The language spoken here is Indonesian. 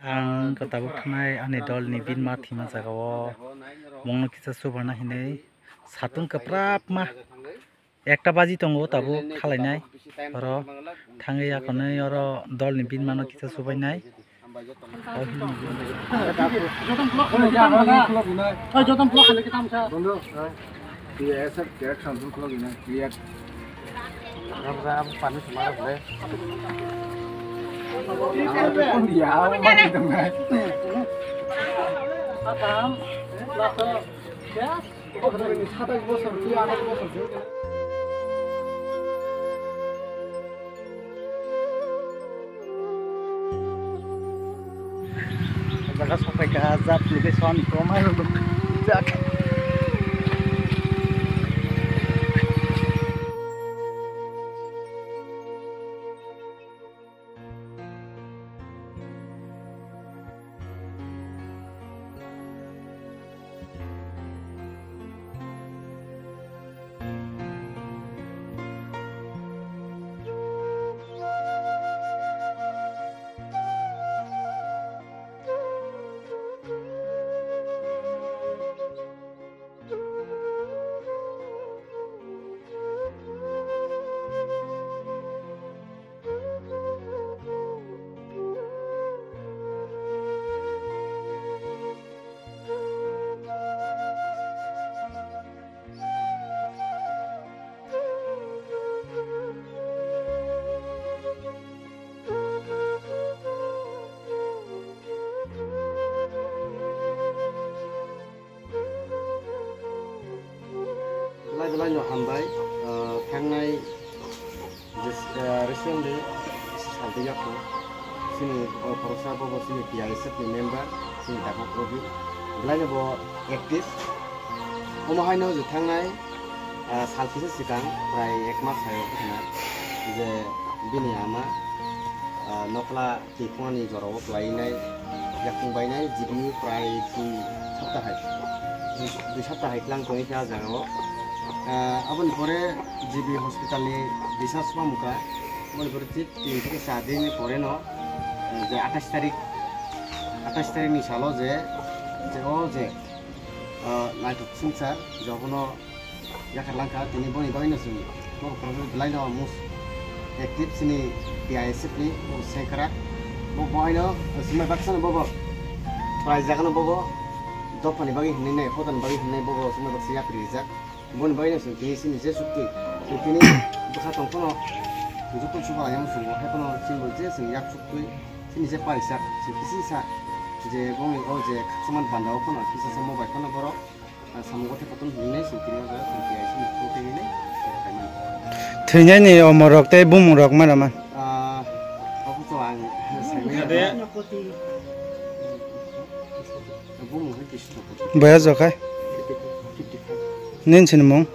Ang katabuk thanai ani dol ni binma thima jagao mongno kisa subarna hinai satung kaprap ma ekta baji tongo tabu khalainai oro thangai akonai oro dol ni binma no kisa subainai jaga sampai ke azab juga suami koma untuk jaga Belanja hambai, kangai recently saltinya ko sini perusaha bobo sini PISF ni member sini dapat kopi belanja bo aktif omahai no je kangai salti sekarang prai ekmas saya kena je bini ama nokla tipuani joro lainai yakung bainai jibi prai si sabta hai lang koi kya jango abon pore jibi hospital ni disas muka abon pore tik tin sadi ni pore no je 28 tarik ni salo je naituk sungsar jokono yakar langka tini boni baino suni ko problem belaino mus aktif sini PISF ni sekara bo baino sima baksan bobo prize jakano bobo dopani bagi hinne fotan bagi hinne bobo sima baksia prizak bon bayi nasi kini sini je sukti kini bekas tongkono itu pun cuma yang sungguh hekono simbol je sing yak sukti sini je parisak sisi sa je bongi je cuman bandau kono kisa sama baik kono boro sama gote potong ini sing kini ada sing kiai sini sukti ini thenya ni omorok te bumurok mana man aku tuh ang ada bumurok itu bayar zakai nen sini mong